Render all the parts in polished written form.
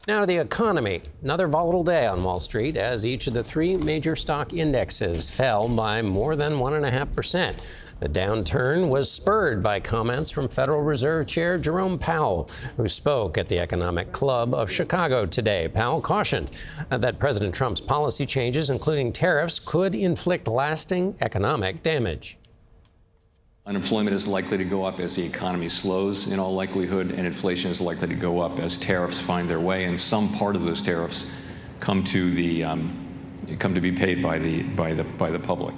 Now to the economy. Another volatile day on Wall Street as each of the three major stock indexes fell by more than 1.5%. The downturn was spurred by comments from Federal Reserve Chair Jerome Powell, who spoke at the Economic Club of Chicago today. Powell cautioned that President Trump's policy changes, including tariffs, could inflict lasting economic damage. Unemployment is likely to go up as the economy slows in all likelihood, and inflation is likely to go up as tariffs find their way, and some part of those tariffs come to be paid by the public.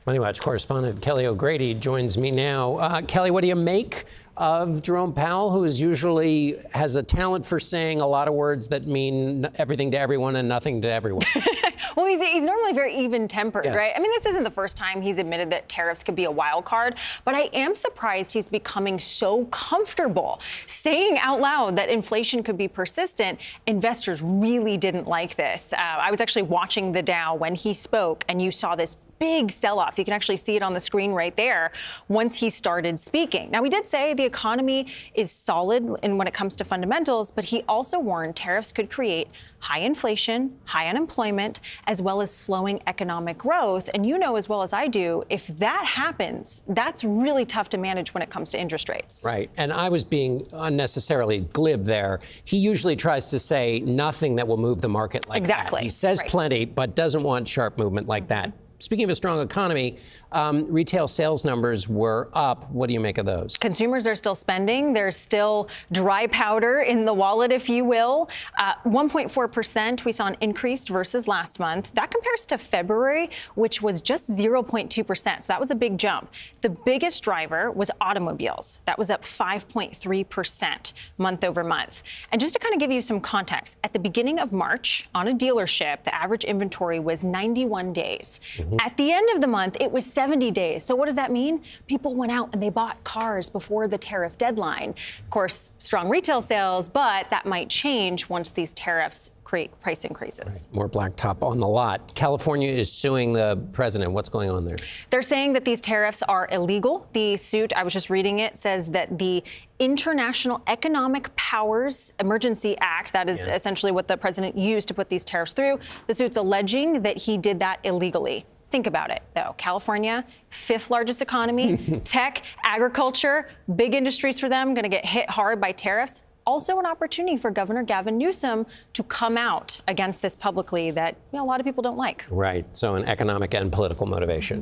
Money Watch correspondent Kelly O'Grady joins me now. Kelly, what do you make of Jerome Powell, who is usually has a talent for saying a lot of words that mean everything to everyone and nothing to everyone? Well, he's normally very even-tempered, Yes. right? I mean, this isn't the first time he's admitted that tariffs could be a wild card, but I am surprised he's becoming so comfortable saying out loud that inflation could be persistent. Investors really didn't like this. I was actually watching the Dow when he spoke, and you saw this big sell-off. You can actually see it on the screen right there once he started speaking. Now, we did say the economy is solid when it comes to fundamentals, but he also warned tariffs could create high inflation, high unemployment, as well as slowing economic growth. And you know as well as I do, if that happens, that's really tough to manage when it comes to interest rates. Right. And I was being unnecessarily glib there. He usually tries to say nothing that will move the market like Exactly. that. He says Right. plenty, but doesn't want sharp movement like that. Speaking of a strong economy, retail sales numbers were up. What do you make of those? Consumers are still spending. There's still dry powder in the wallet, if you will. 1.4%, we saw an increase versus last month. That compares to February, which was just 0.2%. So that was a big jump. The biggest driver was automobiles. That was up 5.3% month over month. And just to kind of give you some context, at the beginning of March, on a dealership, the average inventory was 91 days. At the end of the month, it was 70 days. So what does that mean? People went out and they bought cars before the tariff deadline. Of course, strong retail sales, but that might change once these tariffs create price increases. Right. More blacktop on the lot. California is suing the president. What's going on there? They're saying that these tariffs are illegal. The suit, I was just reading it, says that the International Economic Powers Emergency Act, that is essentially what the president used to put these tariffs through. The suit's alleging that he did that illegally. Think about it, though. California, fifth largest economy, tech, agriculture, big industries for them, going to get hit hard by tariffs. Also an opportunity for Governor Gavin Newsom to come out against this publicly that a lot of people don't like. Right. So an economic and political motivation.